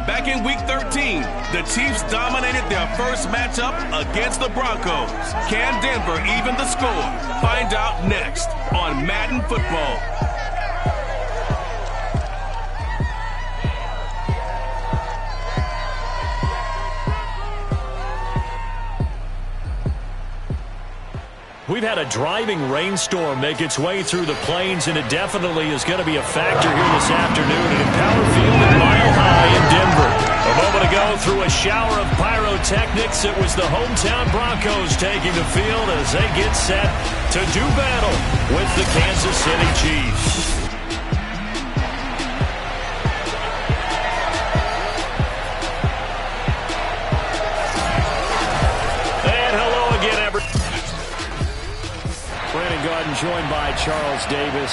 Back in Week 13, the Chiefs dominated their first matchup against the Broncos. Can Denver even the score? Find out next on Madden Football. We've had a driving rainstorm make its way through the plains, and it definitely is going to be a factor here this afternoon at Empower Field at Mile High in Denver. A moment ago, through a shower of pyrotechnics, it was the hometown Broncos taking the field as they get set to do battle with the Kansas City Chiefs. Joined by Charles Davis.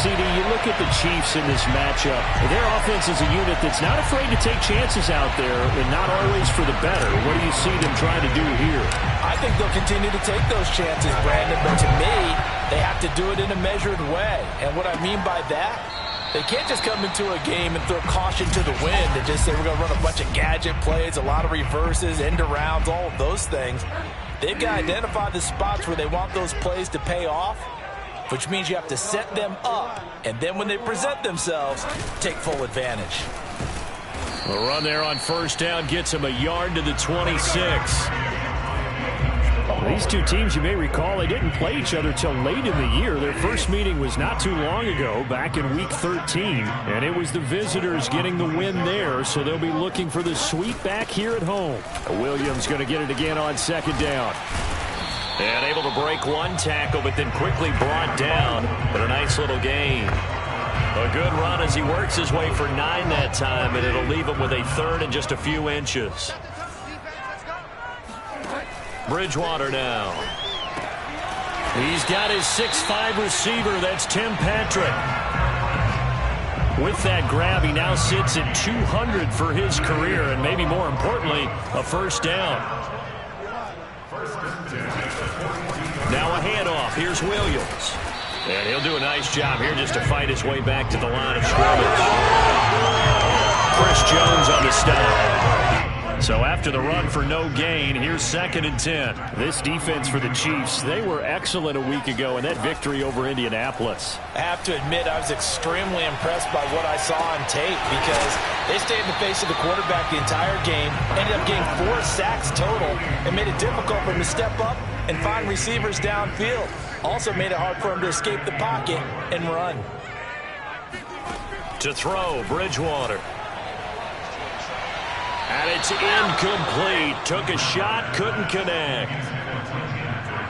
CD, you look at the Chiefs in this matchup. Their offense is a unit that's not afraid to take chances out there, and not always for the better. What do you see them trying to do here? I think they'll continue to take those chances, Brandon, but to me, they have to do it in a measured way. And what I mean by that, they can't just come into a game and throw caution to the wind and just say we're going to run a bunch of gadget plays, a lot of reverses, end arounds, all of those things. They've got to identify the spots where they want those plays to pay off, which means you have to set them up, and then when they present themselves, take full advantage. The run there on first down gets him a yard to the 26. These two teams, you may recall, they didn't play each other till late in the year. Their first meeting was not too long ago, back in Week 13, and it was the visitors getting the win there, so they'll be looking for the sweep back here at home. Williams going to get it again on second down. And able to break one tackle, but then quickly brought down. But a nice little gain. A good run as he works his way for 9 that time, and it'll leave him with a third and just a few inches. Bridgewater now. He's got his 6'5" receiver. That's Tim Patrick. With that grab, he now sits at 200 for his career, and maybe more importantly, a first down. Now a handoff. Here's Williams. And he'll do a nice job here just to fight his way back to the line of scrimmage. Chris Jones on the stop. So after the run for no gain, here's 2nd and 10. This defense for the Chiefs, they were excellent a week ago in that victory over Indianapolis. I have to admit, I was extremely impressed by what I saw on tape because they stayed in the face of the quarterback the entire game, ended up getting 4 sacks total, and made it difficult for him to step up and find receivers downfield. Also made it hard for him to escape the pocket and run. To throw, Bridgewater. And it's incomplete. Took a shot, couldn't connect.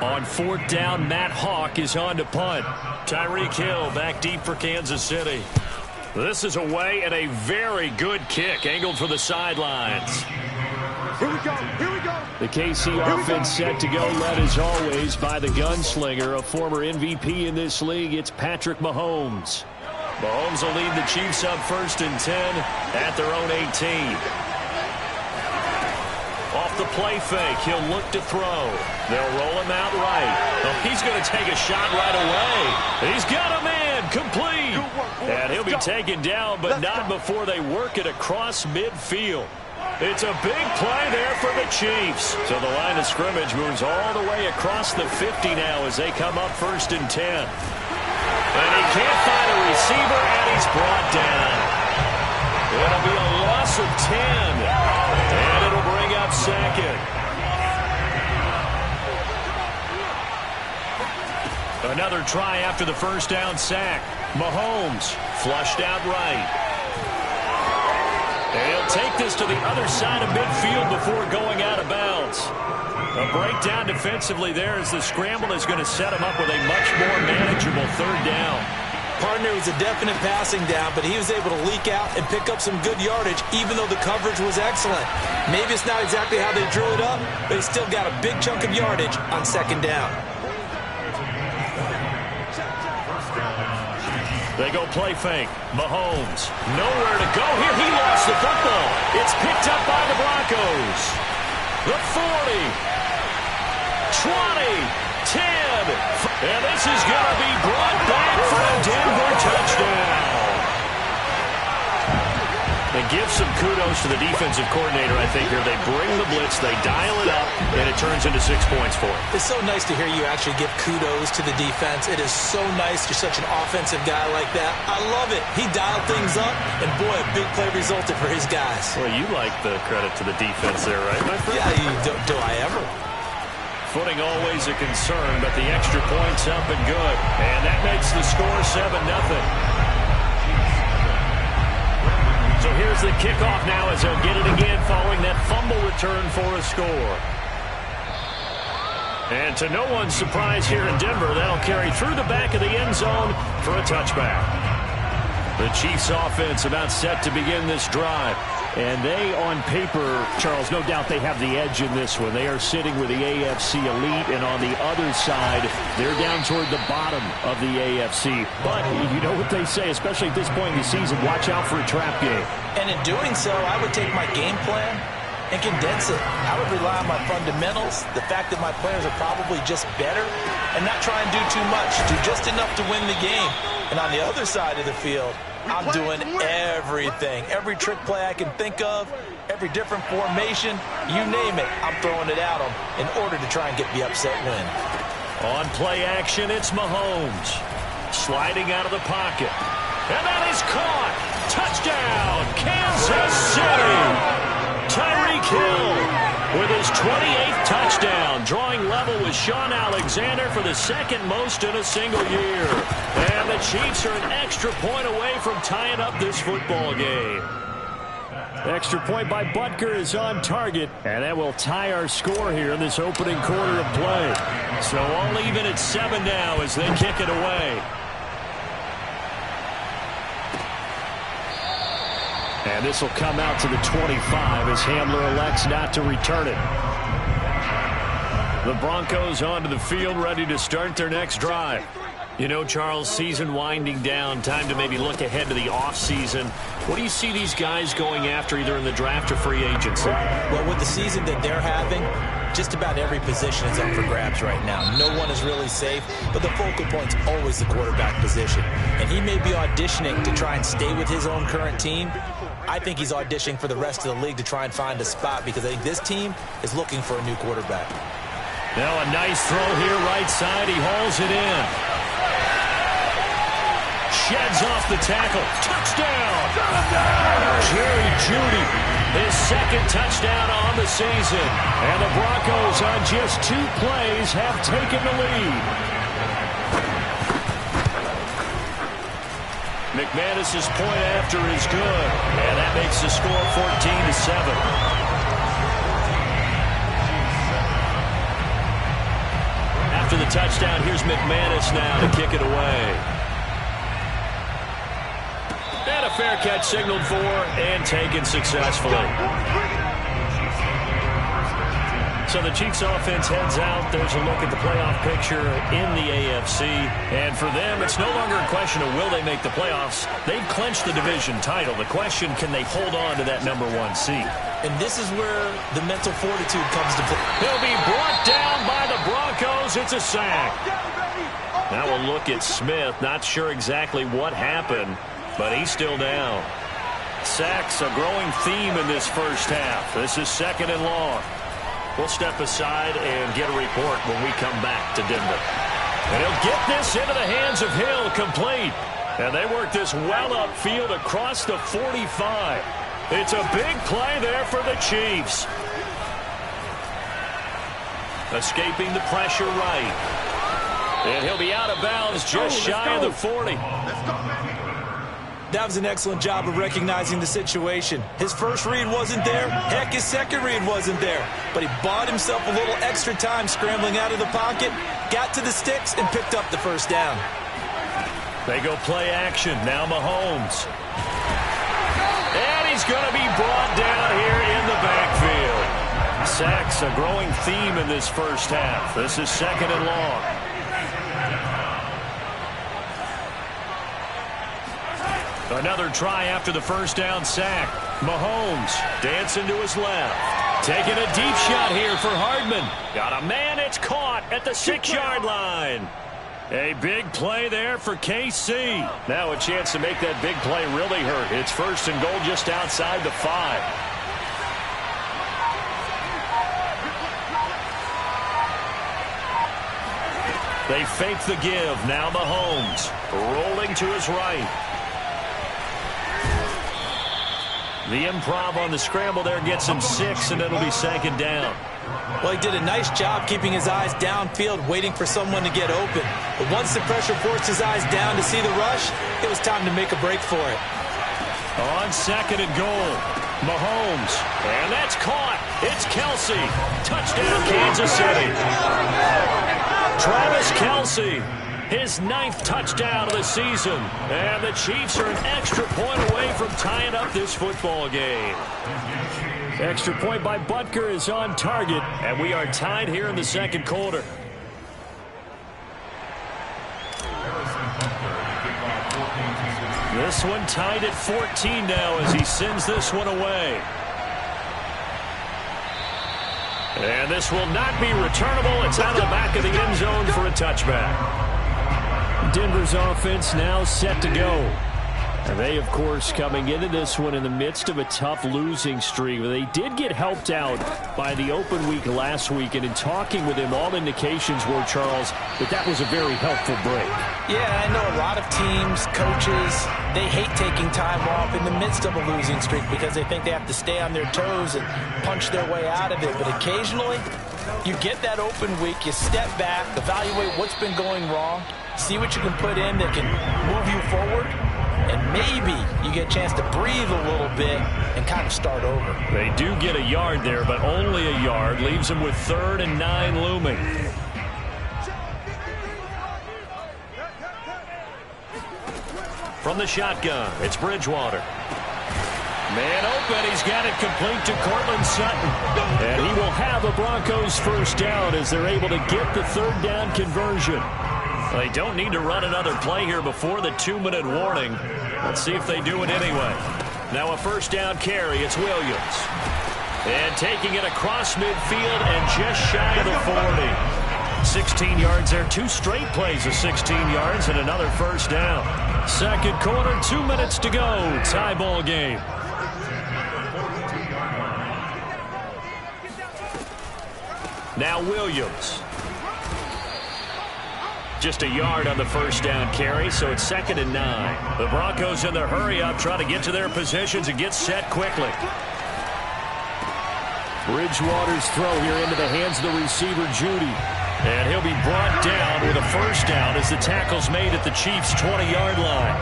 On 4th down, Matt Hawk is on to punt. Tyreek Hill back deep for Kansas City. This is away and a very good kick angled for the sidelines. Here we go, here we go. The KC offense set to go, led as always by the gunslinger, a former MVP in this league. It's Patrick Mahomes. Mahomes will lead the Chiefs up 1st and 10 at their own 18. Off the play fake, he'll look to throw. They'll roll him out right. Oh, he's going to take a shot right away. He's got a man, complete. And he'll be taken down, but not before they work it across midfield. It's a big play there for the Chiefs. So the line of scrimmage moves all the way across the 50 now as they come up 1st and 10. And he can't find a receiver, and he's brought down. It'll be a loss of 10. And it'll bring up 2nd. Another try after the first down sack. Mahomes flushed out right. And he'll take this to the other side of midfield before going out of bounds. A breakdown defensively there as the scramble is going to set him up with a much more manageable 3rd down. Partner was a definite passing down, but he was able to leak out and pick up some good yardage, even though the coverage was excellent. Maybe it's not exactly how they drew it up, but he still got a big chunk of yardage on 2nd down. They go play fake. Mahomes, nowhere to go here. He lost the football. It's picked up by the Broncos. The 40, 20, 10. And this is going to be brought back for a Denver touchdown. And give some kudos to the defensive coordinator, I think, here. They bring the blitz, they dial it up, and it turns into 6 points for them. It's so nice to hear you actually give kudos to the defense. It is so nice. You're such an offensive guy like that. I love it. He dialed things up, and boy, a big play resulted for his guys. Well, you like the credit to the defense there, right, my friend? Yeah, do I ever? Footing always a concern, but the extra point's up and good. And that makes the score 7-0. So here's the kickoff now as they'll get it again following that fumble return for a score. And to no one's surprise here in Denver, that'll carry through the back of the end zone for a touchback. The Chiefs offense about set to begin this drive. And they, on paper, Charles, no doubt they have the edge in this one. They are sitting with the AFC elite, and on the other side, they're down toward the bottom of the AFC. But you know what they say, especially at this point in the season, watch out for a trap game. And in doing so, I would take my game plan and condense it. I would rely on my fundamentals, the fact that my players are probably just better, and not try and do too much, do just enough to win the game. And on the other side of the field, I'm doing everything. Every trick play I can think of, every different formation, you name it, I'm throwing it at them in order to try and get the upset win. On play action, it's Mahomes. Sliding out of the pocket. And that is caught. Touchdown, Kansas City. Tyreek Hill with his 28th touchdown, drawing level with Sean Alexander for the second most in a single year. And the Chiefs are an extra point away from tying up this football game. Extra point by Butker is on target, and that will tie our score here in this opening quarter of play. So all even at 7 now as they kick it away. And this will come out to the 25 as Handler elects not to return it. The Broncos onto the field, ready to start their next drive. You know, Charles, season winding down, time to maybe look ahead to the offseason. What do you see these guys going after either in the draft or free agency? Well, with the season that they're having, just about every position is up for grabs right now. No one is really safe, but the focal point's always the quarterback position. And he may be auditioning to try and stay with his own current team. I think he's auditioning for the rest of the league to try and find a spot because I think this team is looking for a new quarterback. Now a nice throw here right side. He hauls it in. Sheds off the tackle. Touchdown! Jerry Jeudy, his second touchdown on the season. And the Broncos on just 2 plays have taken the lead. McManus's point after is good. And that makes the score 14-7. After the touchdown, here's McManus now to kick it away. And a fair catch signaled for and taken successfully. So the Chiefs offense heads out. There's a look at the playoff picture in the AFC. And for them, it's no longer a question of will they make the playoffs. They've clinched the division title. The question, can they hold on to that #1 seed? And this is where the mental fortitude comes to play. He'll be brought down by the Broncos. It's a sack. Now we'll look at Smith. Not sure exactly what happened, but he's still down. Sacks a growing theme in this first half. This is 2nd and long. We'll step aside and get a report when we come back to Denver. And he'll get this into the hands of Hill, complete. And they work this well upfield across the 45. It's a big play there for the Chiefs. Escaping the pressure right. And he'll be out of bounds just shy of the 40. That was an excellent job of recognizing the situation. His first read wasn't there. Heck, his second read wasn't there. But he bought himself a little extra time scrambling out of the pocket, got to the sticks, and picked up the first down. They go play action. Now Mahomes. And he's going to be brought down here in the backfield. Sacks a growing theme in this first half. This is 2nd and long. Another try after the first down sack. Mahomes dancing to his left. Taking a deep shot here for Hardman. Got a man, it's caught at the 6-yard line. A big play there for KC. Now a chance to make that big play really hurt. It's 1st and goal just outside the 5. They fake the give. Now Mahomes rolling to his right. The improv on the scramble there gets him 6, and it'll be 2nd down. Well, he did a nice job keeping his eyes downfield, waiting for someone to get open. But once the pressure forced his eyes down to see the rush, it was time to make a break for it. On 2nd and goal, Mahomes. And that's caught. It's Kelce. Touchdown, Kansas City. Travis Kelce, his 9th touchdown of the season. And the Chiefs are an extra point away from tying up this football game. Extra point by Butker is on target, and we are tied here in the 2nd quarter. This one tied at 14 now as he sends this one away. And this will not be returnable. It's out of the back of the end zone for a touchback. Denver's offense now set to go. And they, of course, coming into this one in the midst of a tough losing streak. They did get helped out by the open week last week. And in talking with him, all indications were, Charles, that was a very helpful break. Yeah, I know a lot of teams, coaches, they hate taking time off in the midst of a losing streak because they think they have to stay on their toes and punch their way out of it. But occasionally, you get that open week, you step back, evaluate what's been going wrong, see what you can put in that can move you forward. And maybe you get a chance to breathe a little bit and kind of start over. They do get a yard there, but only a yard. Leaves them with 3rd and 9 looming. From the shotgun, it's Bridgewater. Man open, he's got it complete to Cortland Sutton. And he will have a Broncos 1st down as they're able to get the 3rd down conversion. They don't need to run another play here before the 2-minute warning. Let's see if they do it anyway. Now a 1st down carry. It's Williams. And taking it across midfield and just shy of the 40. 16 yards there. 2 straight plays of 16 yards and another 1st down. 2nd quarter, 2 minutes to go. Tie ball game. Now Williams. Just a yard on the 1st down carry, so it's 2nd and 9. The Broncos in their hurry-up trying to get to their positions and get set quickly. Bridgewater's throw here into the hands of the receiver, Judy. And he'll be brought down with a 1st down as the tackle's made at the Chiefs' 20-yard line.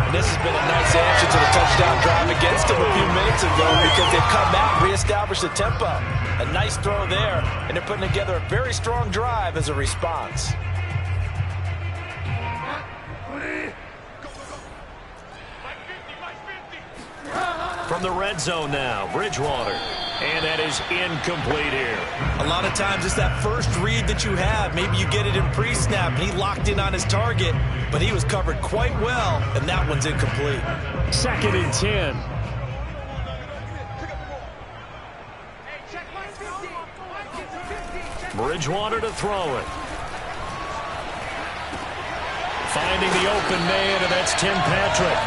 And this has been a nice answer to the touchdown drive against them a few minutes ago because they've come out and reestablished the tempo. A nice throw there, and they're putting together a very strong drive as a response. From the red zone now, Bridgewater. And that is incomplete here. A lot of times it's that first read that you have. Maybe you get it in pre-snap, and he locked in on his target, but he was covered quite well, and that one's incomplete. 2nd and 10. Bridgewater to throw it. Finding the open man, and that's Tim Patrick.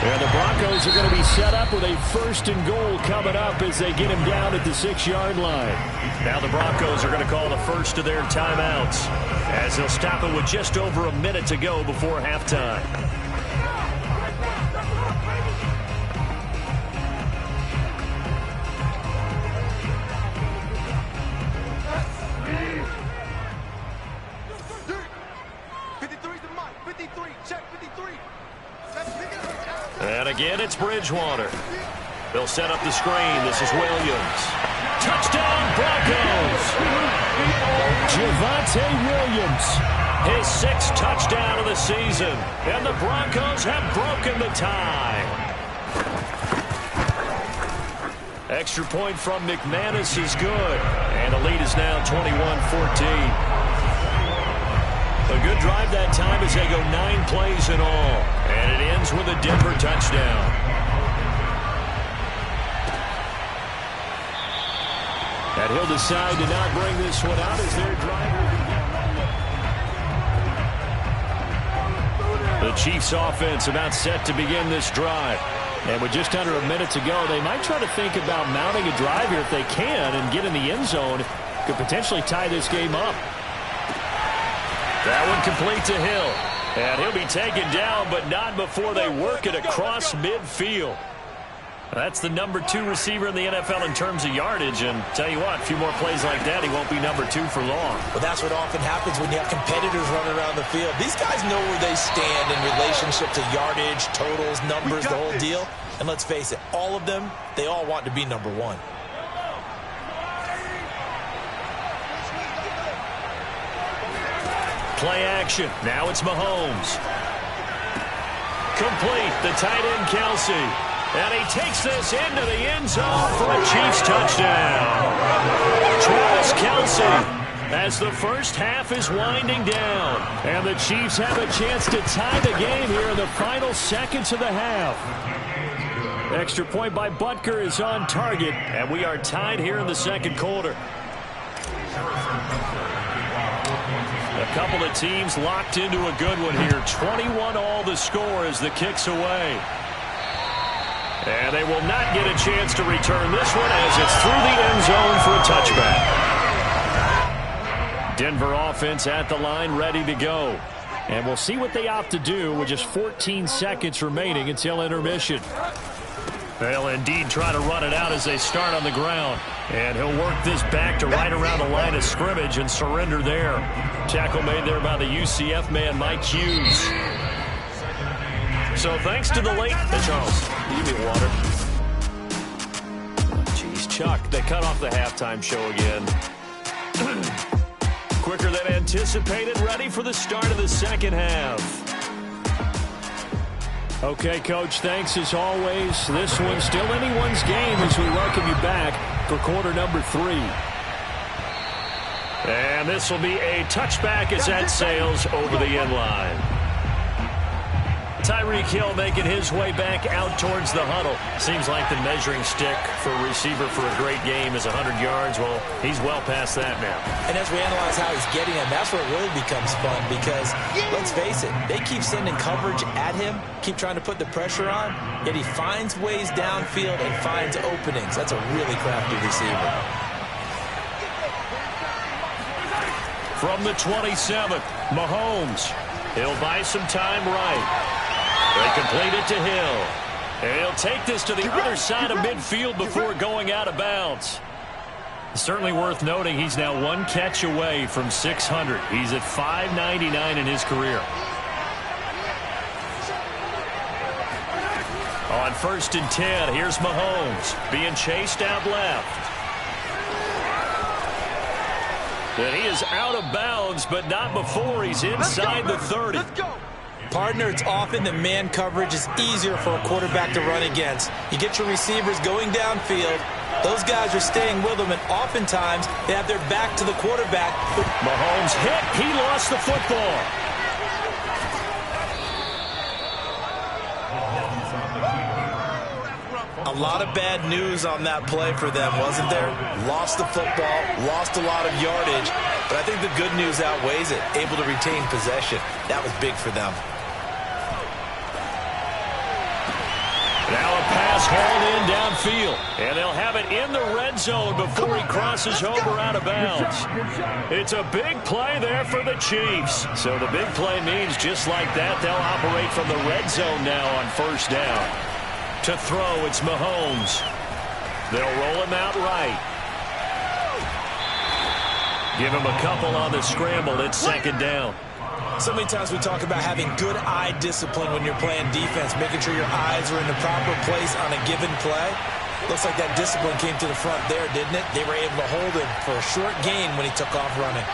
And the Broncos are going to be set up with a 1st and goal coming up as they get him down at the 6-yard line. Now the Broncos are going to call the first of their timeouts as they'll stop it with just over a minute to go before halftime. And again, it's Bridgewater. They'll set up the screen. This is Williams. Touchdown, Broncos! Javonte Williams, his 6th touchdown of the season. And the Broncos have broken the tie. Extra point from McManus is good. And the lead is now 21-14. A good drive that time as they go 9 plays in all. And it ends with a Denver touchdown. And he'll decide to not bring this one out as their driver. The Chiefs offense about set to begin this drive. And with just under a minute to go, they might try to think about mounting a drive here if they can and get in the end zone. Could potentially tie this game up. That one complete to Hill. And he'll be taken down, but not before they work it across midfield. That's the number 2 receiver in the NFL in terms of yardage. And tell you what, a few more plays like that, he won't be number 2 for long. Well, that's what often happens when you have competitors running around the field. These guys know where they stand in relationship to yardage, totals, numbers, the whole deal. And let's face it, all of them, they all want to be number 1. Play action. Now it's Mahomes. Complete. The tight end, Kelce. And he takes this into the end zone for a Chiefs touchdown. Travis Kelce as the first half is winding down. And the Chiefs have a chance to tie the game here in the final seconds of the half. Extra point by Butker is on target. And we are tied here in the second quarter. A couple of teams locked into a good one here. 21-all the score as the kick's away. And they will not get a chance to return this one as it's through the end zone for a touchback. Denver offense at the line ready to go. And we'll see what they opt to do with just 14 seconds remaining until intermission. They'll indeed try to run it out as they start on the ground. And he'll work this back to right around the line of scrimmage and surrender there. Tackle made there by the UCF man, Mike Hughes. So thanks to the late... Hey, Charles, give me water. Jeez, Chuck, they cut off the halftime show again. Quicker than anticipated, ready for the start of the second half. Okay, Coach, thanks as always. This one's still anyone's game as we welcome you back for quarter number 3. And this will be a touchback as that sails over the end line. Tyreek Hill making his way back out towards the huddle. Seems like the measuring stick for a receiver for a great game is 100 yards. Well, he's well past that now. And as we analyze how he's getting him, that's where it really becomes fun because, let's face it, they keep sending coverage at him, keep trying to put the pressure on, yet he finds ways downfield and finds openings. That's a really crafty receiver. From the 27th, Mahomes. He'll buy some time right. They complete it to Hill. And he'll take this to the other side of midfield before going out of bounds. Certainly worth noting he's now 1 catch away from 600. He's at 599 in his career. On 1st and 10, here's Mahomes being chased out left. And he is out of bounds, but not before he's inside the 30. Let's go. Partner, it's often that man coverage is easier for a quarterback to run against. You get your receivers going downfield. Those guys are staying with them, and oftentimes they have their back to the quarterback. Mahomes hit. He lost the football. A lot of bad news on that play for them, wasn't there? Lost the football, lost a lot of yardage, but I think the good news outweighs it. Able to retain possession. That was big for them. Now a pass hauled in downfield, and they'll have it in the red zone before he crosses over out of bounds. It's a big play there for the Chiefs. So the big play means just like that, they'll operate from the red zone now on 1st down. To throw, it's Mahomes. They'll roll him out right. Give him a couple on the scramble. It's 2nd down. So many times we talk about having good eye discipline when you're playing defense, making sure your eyes are in the proper place on a given play. Looks like that discipline came to the front there, didn't it? They were able to hold him for a short gain when he took off running.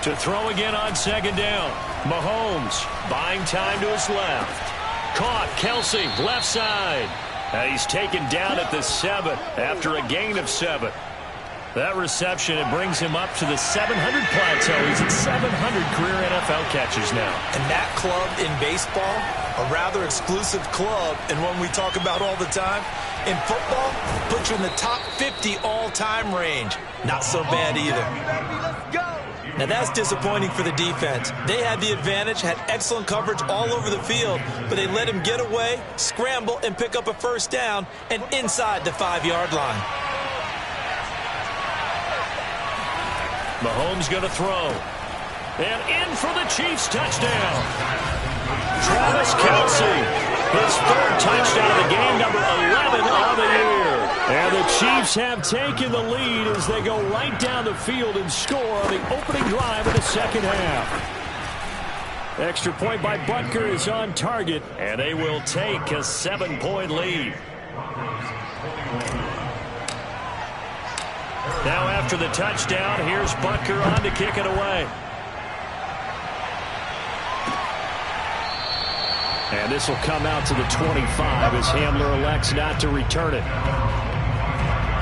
To throw again on 2nd down. Mahomes buying time to his left. Caught. Kelce, left side. And he's taken down at the 7 after a gain of 7. That reception, it brings him up to the 700 plateau. He's at 700 career NFL catches now. And that club in baseball, a rather exclusive club, and one we talk about all the time. In football, puts you in the top 50 all-time range. Not so bad either. Now that's disappointing for the defense. They had the advantage, had excellent coverage all over the field, but they let him get away, scramble, and pick up a first down, and inside the 5-yard line. Mahomes going to throw. And in for the Chiefs touchdown. Travis Kelce, his 3rd touchdown of the game, number 11 on the year. And the Chiefs have taken the lead as they go right down the field and score on the opening drive of the second half. Extra point by Butker is on target, and they will take a 7-point lead. Now after the touchdown, here's Butker on to kick it away. And this will come out to the 25 as Hamler elects not to return it.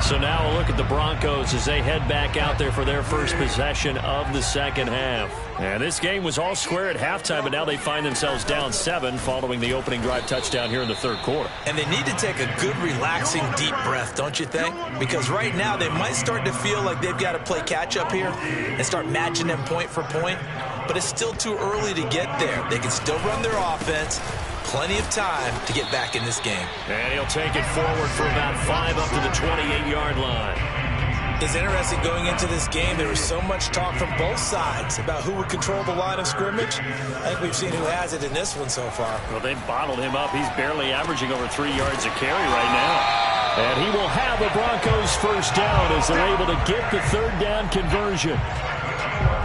So now a look at the Broncos as they head back out there for their first possession of the second half. And this game was all square at halftime, but now they find themselves down 7 following the opening drive touchdown here in the 3rd quarter. And they need to take a good, relaxing, deep breath, don't you think? Because right now they might start to feel like they've got to play catch-up here and start matching them point for point. But it's still too early to get there. They can still run their offense. Plenty of time to get back in this game. And he'll take it forward for about 5 up to the 28-yard line. It's interesting going into this game. There was so much talk from both sides about who would control the line of scrimmage. I think we've seen who has it in this one so far. Well, they've bottled him up. He's barely averaging over 3 yards a carry right now. And he will have the Broncos first down as they're able to get the 3rd down conversion.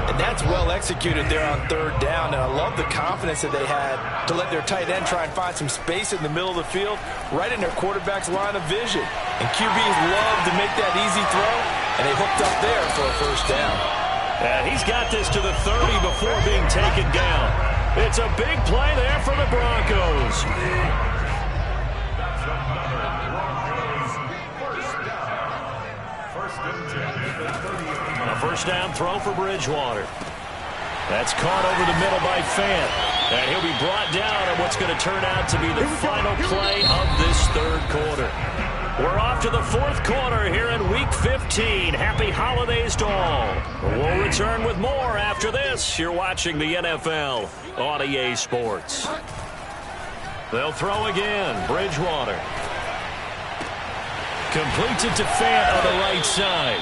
And that's well executed there on 3rd down. And I love the confidence that they had to let their tight end try and find some space in the middle of the field, right in their quarterback's line of vision. And QBs love to make that easy throw, and they hooked up there for a first down. And he's got this to the 30 before being taken down. It's a big play there for the Broncos. A first down throw for Bridgewater. That's caught over the middle by Fant. And he'll be brought down on what's going to turn out to be the final play of this 3rd quarter. We're off to the 4th quarter here in Week 15. Happy holidays to all. We'll return with more after this. You're watching the NFL on EA Sports. They'll throw again. Bridgewater completes it to Fant on the right side.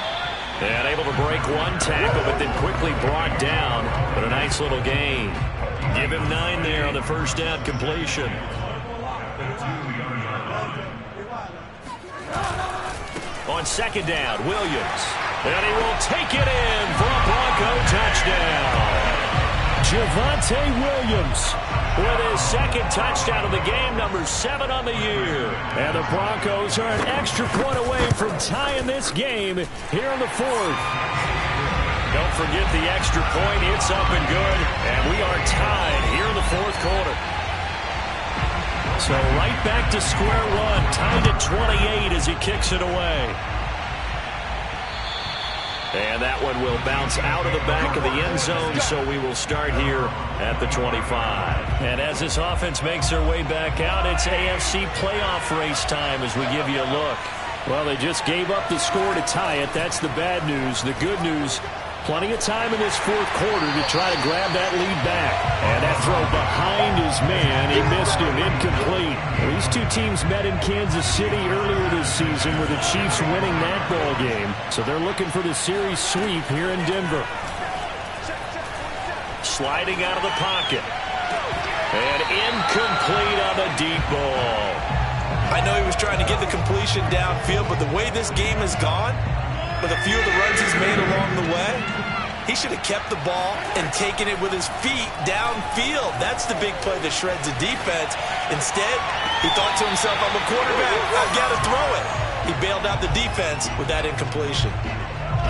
And able to break one tackle, but then quickly brought down. But a nice little gain. Give him 9 there on the first down completion. On 2nd down, Williams. And he will take it in for a Bronco touchdown. Javonte Williams with his 2nd touchdown of the game, number 7 on the year. And the Broncos are an extra point away from tying this game here in the 4th. Don't forget the extra point. It's up and good. And we are tied here in the 4th quarter. So right back to square one. Tied at 28 as he kicks it away. And that one will bounce out of the back of the end zone, so we will start here at the 25. And as this offense makes their way back out, it's AFC playoff race time as we give you a look. Well, they just gave up the score to tie it. That's the bad news. The good news, plenty of time in this 4th quarter to try to grab that lead back. And that throw behind his man, he missed him, incomplete. These two teams met in Kansas City earlier this season with the Chiefs winning that ball game. So they're looking for the series sweep here in Denver. Sliding out of the pocket. And incomplete on the deep ball. I know he was trying to get the completion downfield, but the way this game has gone, with a few of the runs he's made along the way, he should have kept the ball and taken it with his feet downfield. That's the big play that shreds the defense. Instead, he thought to himself, I'm a quarterback, I've got to throw it. He bailed out the defense with that incompletion.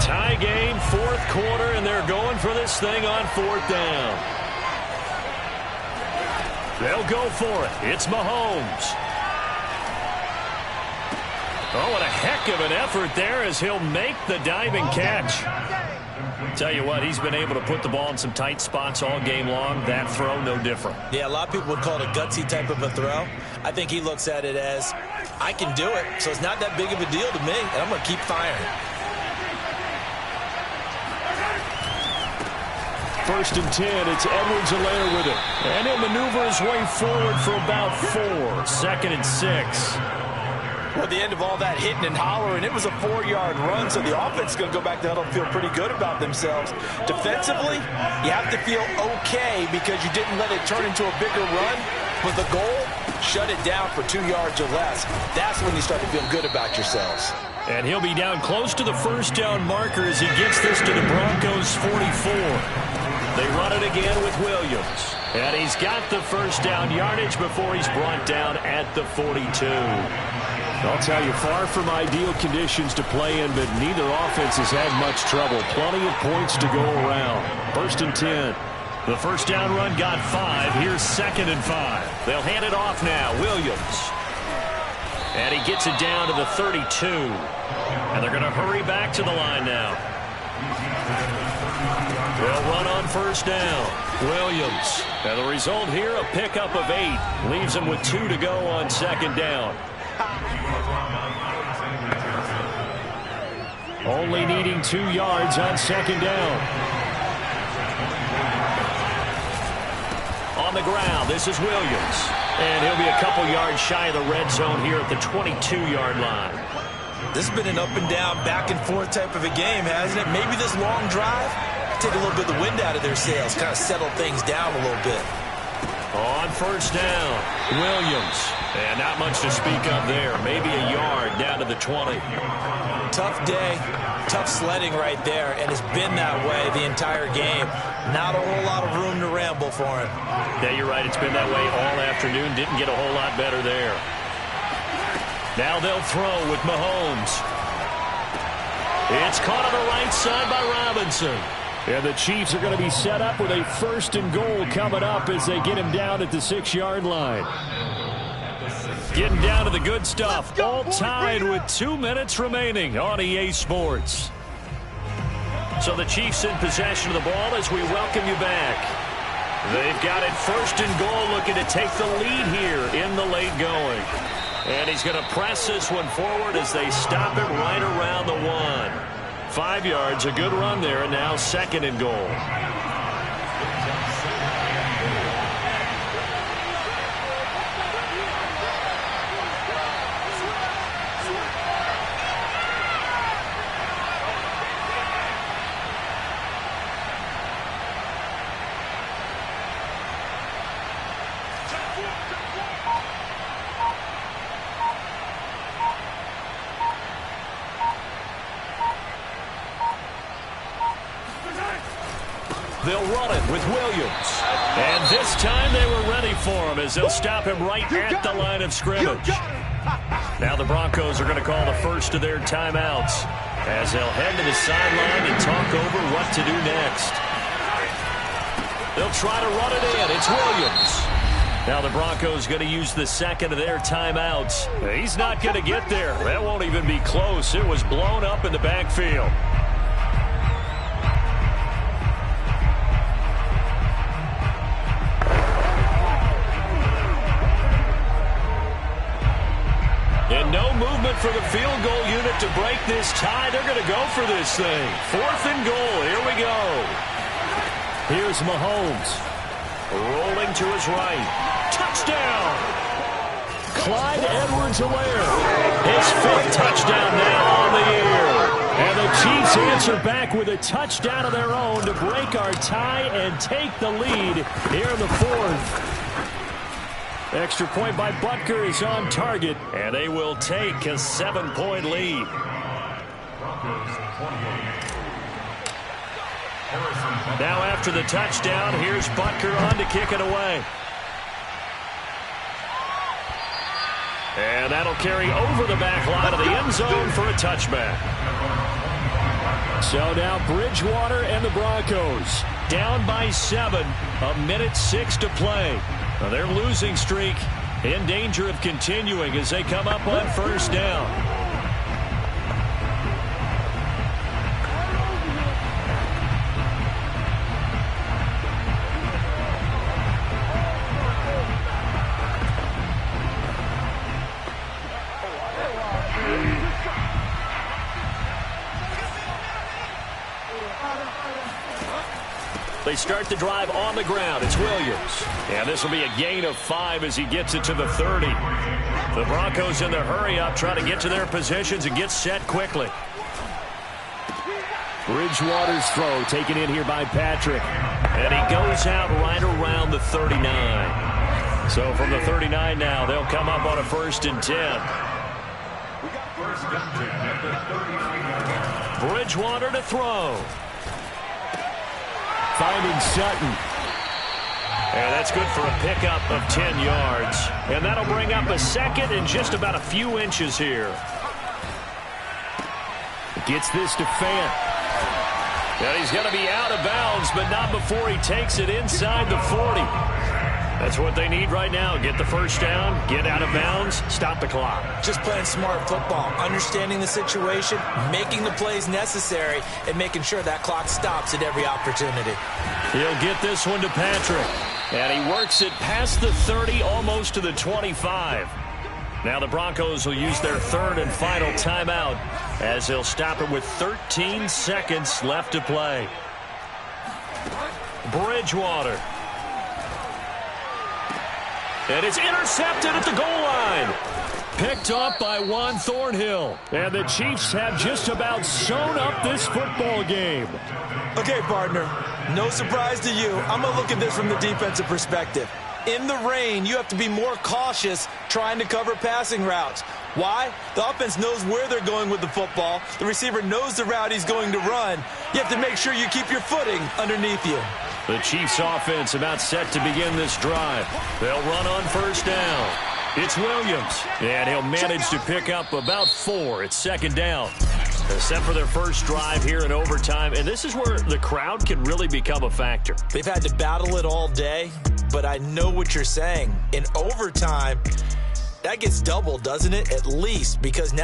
Tie game, 4th quarter, and they're going for this thing on 4th down. They'll go for it. It's Mahomes. Oh, what a heck of an effort there as he'll make the diving catch. Tell you what, he's been able to put the ball in some tight spots all game long. That throw, no different. Yeah, a lot of people would call it a gutsy type of a throw. I think he looks at it as, I can do it, so it's not that big of a deal to me, and I'm going to keep firing. First and 10, it's Edwards-Helaire with it. And he'll maneuver his way forward for about 4. Second and 6. Well, at the end of all that hitting and hollering, it was a 4-yard run, so the offense is going to go back to huddle and feel pretty good about themselves. Defensively, you have to feel okay because you didn't let it turn into a bigger run. But the goal, shut it down for 2 yards or less. That's when you start to feel good about yourselves. And he'll be down close to the first down marker as he gets this to the Broncos' 44. They run it again with Williams. And he's got the first down yardage before he's brought down at the 42. I'll tell you, far from ideal conditions to play in, but neither offense has had much trouble. Plenty of points to go around. First and 10. The first down run got 5. Here's second and 5. They'll hand it off now. Williams. And he gets it down to the 32. And they're going to hurry back to the line now. They'll run on first down. Williams. And the result here, a pickup of 8. Leaves him with 2 to go on second down. Only needing 2 yards on second down. On the ground, this is Williams. And he'll be a couple yards shy of the red zone here at the 22-yard line. This has been an up-and-down, back-and-forth type of a game, hasn't it? Maybe this long drive, take a little bit of the wind out of their sails, kind of settle things down a little bit. On first down, Williams. And not much to speak of there. Maybe a yard down to the 20. Tough day, tough sledding right there, and it's been that way the entire game. Not a whole lot of room to ramble for him. Yeah, you're right. It's been that way all afternoon. Didn't get a whole lot better there. Now they'll throw with Mahomes. It's caught on the right side by Robinson. And the Chiefs are going to be set up with a first and goal coming up as they get him down at the 6-yard line. Getting down to the good stuff. All tied with 2 minutes remaining on EA Sports. So the Chiefs in possession of the ball as we welcome you back. They've got it first and goal, looking to take the lead here in the late going. And he's going to press this one forward as they stop it right around the 1. 5 yards, a good run there, and now second and goal. They'll run it with Williams. And this time they were ready for him as they'll stop him right at the line of scrimmage. Now the Broncos are going to call the first of their timeouts as they'll head to the sideline and talk over what to do next. They'll try to run it in. It's Williams. Now the Broncos going to use the second of their timeouts. He's not going to get there. That won't even be close. It was blown up in the backfield. And no movement for the field goal unit to break this tie. They're going to go for this thing. Fourth and goal. Here we go. Here's Mahomes. Rolling to his right. Touchdown. Clyde Edwards-Helaire. His 5th touchdown now on the year. And the Chiefs answer back with a touchdown of their own to break our tie and take the lead here in the 4th. Extra point by Butker is on target, and they will take a 7-point lead. Now after the touchdown, here's Butker on to kick it away. And that'll carry over the back line of the end zone for a touchback. So now Bridgewater and the Broncos down by 7, 1:06 to play. Now their losing streak in danger of continuing as they come up on first down. they start the drive on the ground. It's Williams. And this will be a gain of 5 as he gets it to the 30. The Broncos in the hurry-up try to get to their positions and get set quickly. Bridgewater's throw taken in here by Patrick. And he goes out right around the 39. So from the 39 now, they'll come up on a 1st and 10. Bridgewater to throw. Finding Sutton. And that's good for a pickup of 10 yards. And that'll bring up a 2nd and just about a few inches here. Gets this to Fant. And he's going to be out of bounds, but not before he takes it inside the 40. That's what they need right now. Get the 1st down, get out of bounds, stop the clock. Just playing smart football, understanding the situation, making the plays necessary, and making sure that clock stops at every opportunity. He'll get this one to Patrick. And he works it past the 30, almost to the 25. Now the Broncos will use their 3rd and final timeout as they'll stop it with 13 seconds left to play. Bridgewater. And it's intercepted at the goal line. Picked off by Juan Thornhill. And the Chiefs have just about sewn up this football game. Okay, partner, no surprise to you. I'm going to look at this from the defensive perspective. In the rain, you have to be more cautious trying to cover passing routes. Why? The offense knows where they're going with the football. The receiver knows the route he's going to run. You have to make sure you keep your footing underneath you. The Chiefs offense about set to begin this drive. They'll run on 1st down. It's Williams, and he'll manage to pick up about 4. It's 2nd down. They're set for their first drive here in overtime, and this is where the crowd can really become a factor. They've had to battle it all day, but I know what you're saying. In overtime, that gets doubled, doesn't it? At least, because now